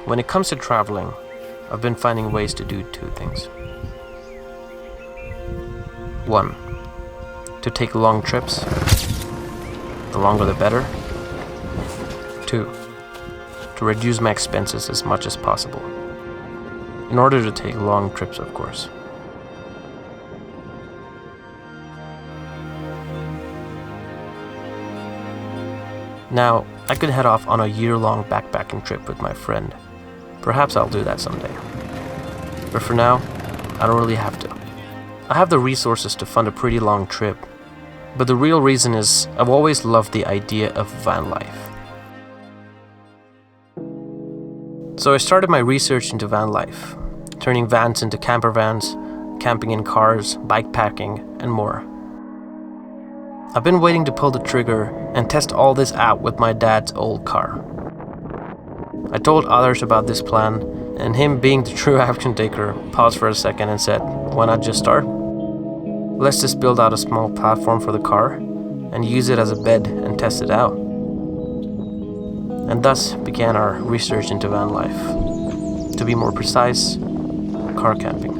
when it comes to traveling, I've been finding ways to do two things. 1. To take long trips. The longer the better. 2. To reduce my expenses as much as possible. In order to take long trips, of course. Now, I could head off on a year-long backpacking trip with my friend. Perhaps I'll do that someday. But for now, I don't really have to. I have the resources to fund a pretty long trip. But the real reason is I've always loved the idea of van life. So I started my research into van life, turning vans into camper vans, camping in cars, bikepacking, and more. I've been waiting to pull the trigger and test all this out with my dad's old car. I told others about this plan, and him being the true action taker paused for a second and said, "Why not just start? Let's just build out a small platform for the car and use it as a bed and test it out." And thus began our research into van life. To be more precise, car camping.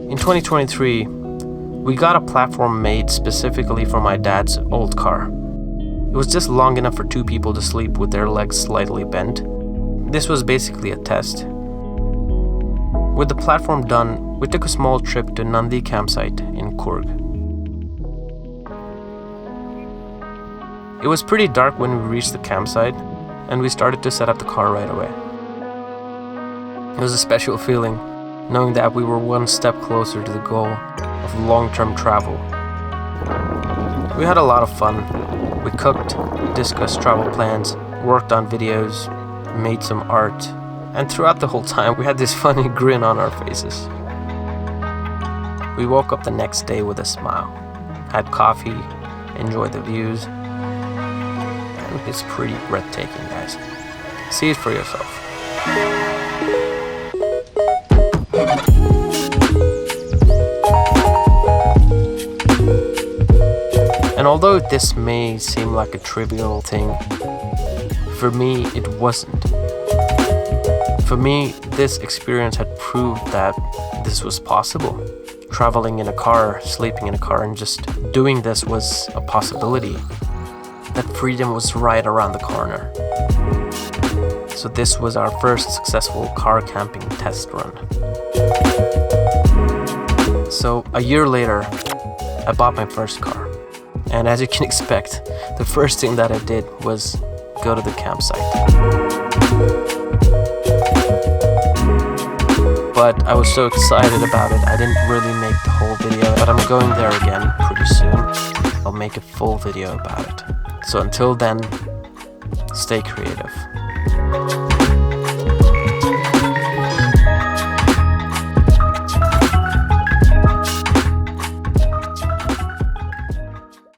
In 2023, we got a platform made specifically for my dad's old car. It was just long enough for 2 people to sleep with their legs slightly bent. This was basically a test. With the platform done, we took a small trip to Nandi campsite in Coorg. It was pretty dark when we reached the campsite, and we started to set up the car right away. It was a special feeling, knowing that we were one step closer to the goal of long-term travel. We had a lot of fun. We cooked, discussed travel plans, worked on videos, made some art, and throughout the whole time we had this funny grin on our faces. We woke up the next day with a smile, had coffee, enjoyed the views, and it's pretty breathtaking, guys. See it for yourself. And although this may seem like a trivial thing, for me it wasn't. For me, this experience had proved that this was possible. Traveling in a car, sleeping in a car, and just doing this was a possibility. That freedom was right around the corner. So this was our first successful car camping test run. So a year later, I bought my first car. And as you can expect, the first thing that I did was go to the campsite. But I was so excited about it, I didn't really make the whole video, but I'm going there again pretty soon. I'll make a full video about it. So until then, stay creative.